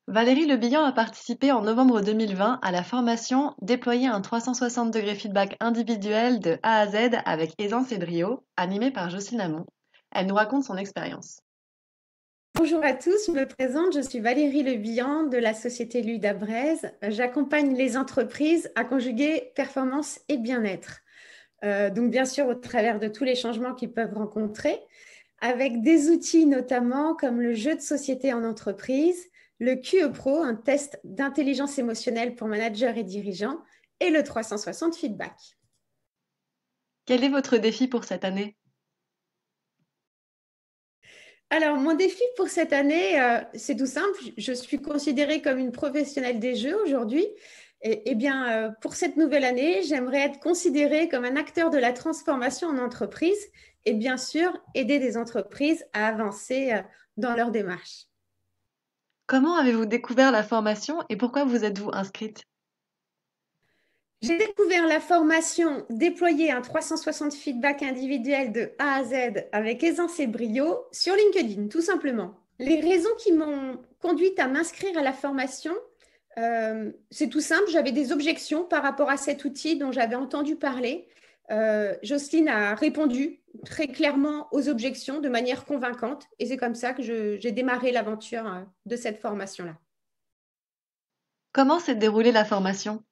Valérie Le Bihan a participé en novembre 2020 à la formation Déployer un 360° feedback individuel de A à Z avec aisance et brio, animée par Jocelyne Hamon. Elle nous raconte son expérience. Bonjour à tous, je me présente, je suis Valérie Le Bihan de la société Ludabrez. J'accompagne les entreprises à conjuguer performance et bien-être. Donc bien sûr au travers de tous les changements qu'ils peuvent rencontrer, avec des outils notamment comme le jeu de société en entreprise, le QE Pro, un test d'intelligence émotionnelle pour managers et dirigeants, et le 360 feedback. Quel est votre défi pour cette année? Alors, mon défi pour cette année, c'est tout simple. Je suis considérée comme une professionnelle des jeux aujourd'hui. Et bien, pour cette nouvelle année, j'aimerais être considérée comme un acteur de la transformation en entreprise et bien sûr, aider des entreprises à avancer dans leur démarche. Comment avez-vous découvert la formation et pourquoi vous êtes-vous inscrite? J'ai découvert la formation Déployer un 360 feedback individuel de A à Z avec aisance et brio sur LinkedIn, tout simplement. Les raisons qui m'ont conduite à m'inscrire à la formation, c'est tout simple, j'avais des objections par rapport à cet outil dont j'avais entendu parler. Jocelyne a répondu très clairement aux objections de manière convaincante et c'est comme ça que j'ai démarré l'aventure de cette formation-là. Comment s'est déroulée la formation?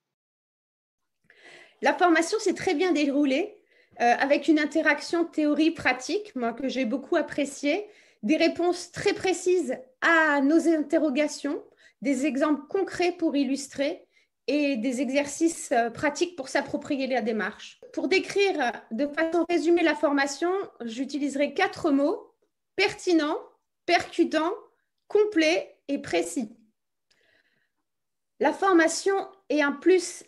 La formation s'est très bien déroulée avec une interaction théorie-pratique, moi que j'ai beaucoup appréciée, des réponses très précises à nos interrogations, des exemples concrets pour illustrer et des exercices pratiques pour s'approprier la démarche. Pour décrire de façon résumée la formation, j'utiliserai 4 mots: pertinent, percutant, complet et précis. La formation est un plus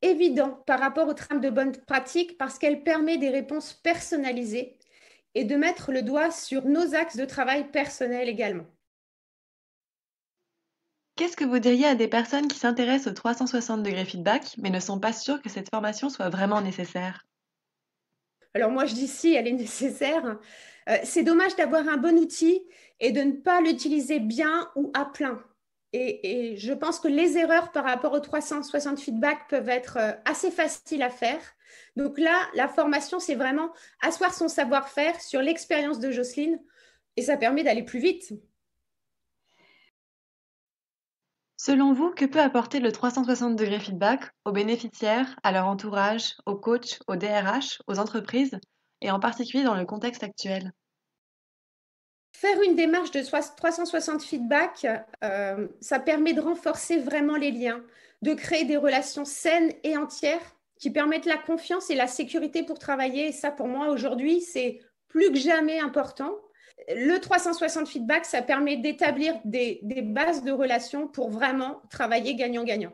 évident par rapport aux trames de bonne pratique parce qu'elle permet des réponses personnalisées et de mettre le doigt sur nos axes de travail personnels également. Qu'est-ce que vous diriez à des personnes qui s'intéressent au 360° feedback mais ne sont pas sûres que cette formation soit vraiment nécessaire? Alors moi, je dis si, elle est nécessaire. C'est dommage d'avoir un bon outil et de ne pas l'utiliser bien ou à plein. Et je pense que les erreurs par rapport au 360 feedback peuvent être assez faciles à faire. Donc là, la formation, c'est vraiment asseoir son savoir-faire sur l'expérience de Jocelyne et ça permet d'aller plus vite. Selon vous, que peut apporter le 360° feedback aux bénéficiaires, à leur entourage, aux coachs, aux DRH, aux entreprises, et en particulier dans le contexte actuel? Faire une démarche de 360 feedback, ça permet de renforcer vraiment les liens, de créer des relations saines et entières qui permettent la confiance et la sécurité pour travailler. Et ça, pour moi, aujourd'hui, c'est plus que jamais important. Le 360 feedback, ça permet d'établir des bases de relations pour vraiment travailler gagnant-gagnant.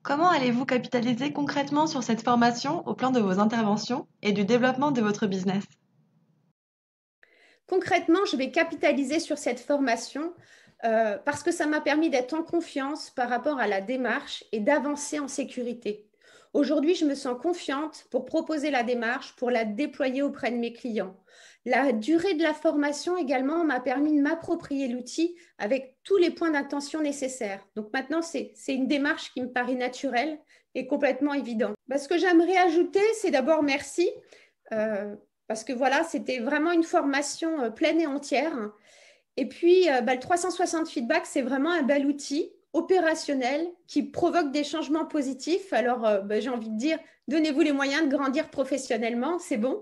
Comment allez-vous capitaliser concrètement sur cette formation au plan de vos interventions et du développement de votre business? Concrètement, je vais capitaliser sur cette formation parce que ça m'a permis d'être en confiance par rapport à la démarche et d'avancer en sécurité. Aujourd'hui, je me sens confiante pour proposer la démarche, pour la déployer auprès de mes clients. La durée de la formation également m'a permis de m'approprier l'outil avec tous les points d'attention nécessaires. Donc maintenant, c'est une démarche qui me paraît naturelle et complètement évidente. Ce que j'aimerais ajouter, c'est d'abord merci. Euh, Parce que voilà, c'était vraiment une formation pleine et entière. Et puis, le 360 feedback, c'est vraiment un bel outil opérationnel qui provoque des changements positifs. Alors, j'ai envie de dire, donnez-vous les moyens de grandir professionnellement, c'est bon.